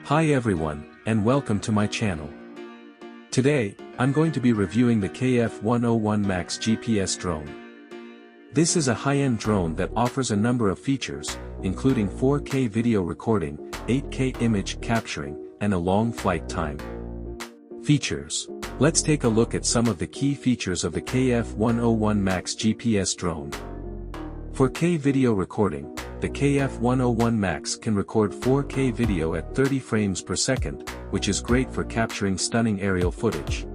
Hi everyone, and welcome to my channel. Today, I'm going to be reviewing the F101 Max GPS drone. This is a high-end drone that offers a number of features, including 4K video recording, 8K image capturing, and a long flight time. Features. Let's take a look at some of the key features of the F101 Max GPS drone. 4K video recording. The F101 Max can record 4K video at 30 frames per second, which is great for capturing stunning aerial footage.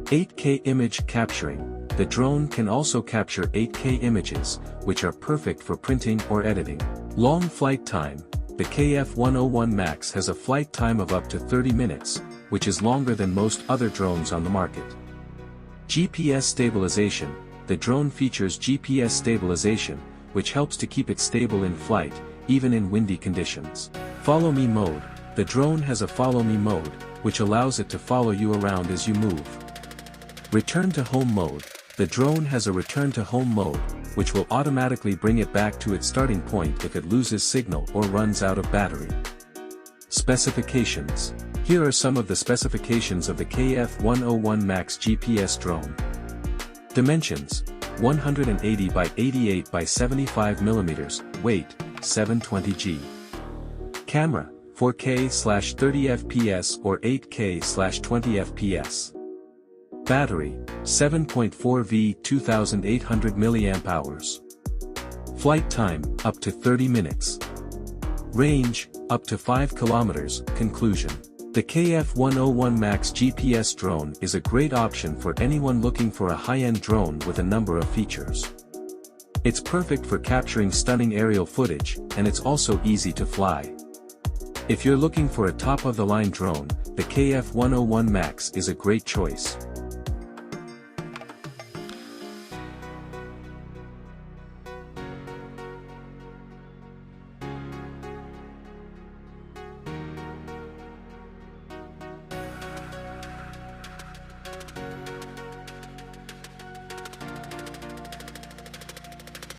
8K image capturing. The drone can also capture 8K images, which are perfect for printing or editing. Long flight time. The F101 Max has a flight time of up to 30 minutes, which is longer than most other drones on the market. GPS stabilization. The drone features GPS stabilization, which helps to keep it stable in flight, even in windy conditions. Follow me mode. The drone has a follow me mode, which allows it to follow you around as you move. Return to home mode. The drone has a return to home mode, which will automatically bring it back to its starting point if it loses signal or runs out of battery. Specifications. Here are some of the specifications of the F101 Max GPS drone. Dimensions: 180 by 88 by 75 mm, weight, 720 g. Camera, 4K/30 fps or 8K/20 fps. Battery, 7.4 V 2800 mAh. Flight time, up to 30 minutes. Range, up to 5 km. Conclusion. The F101 Max GPS drone is a great option for anyone looking for a high-end drone with a number of features. It's perfect for capturing stunning aerial footage, and it's also easy to fly. If you're looking for a top-of-the-line drone, the F101 Max is a great choice.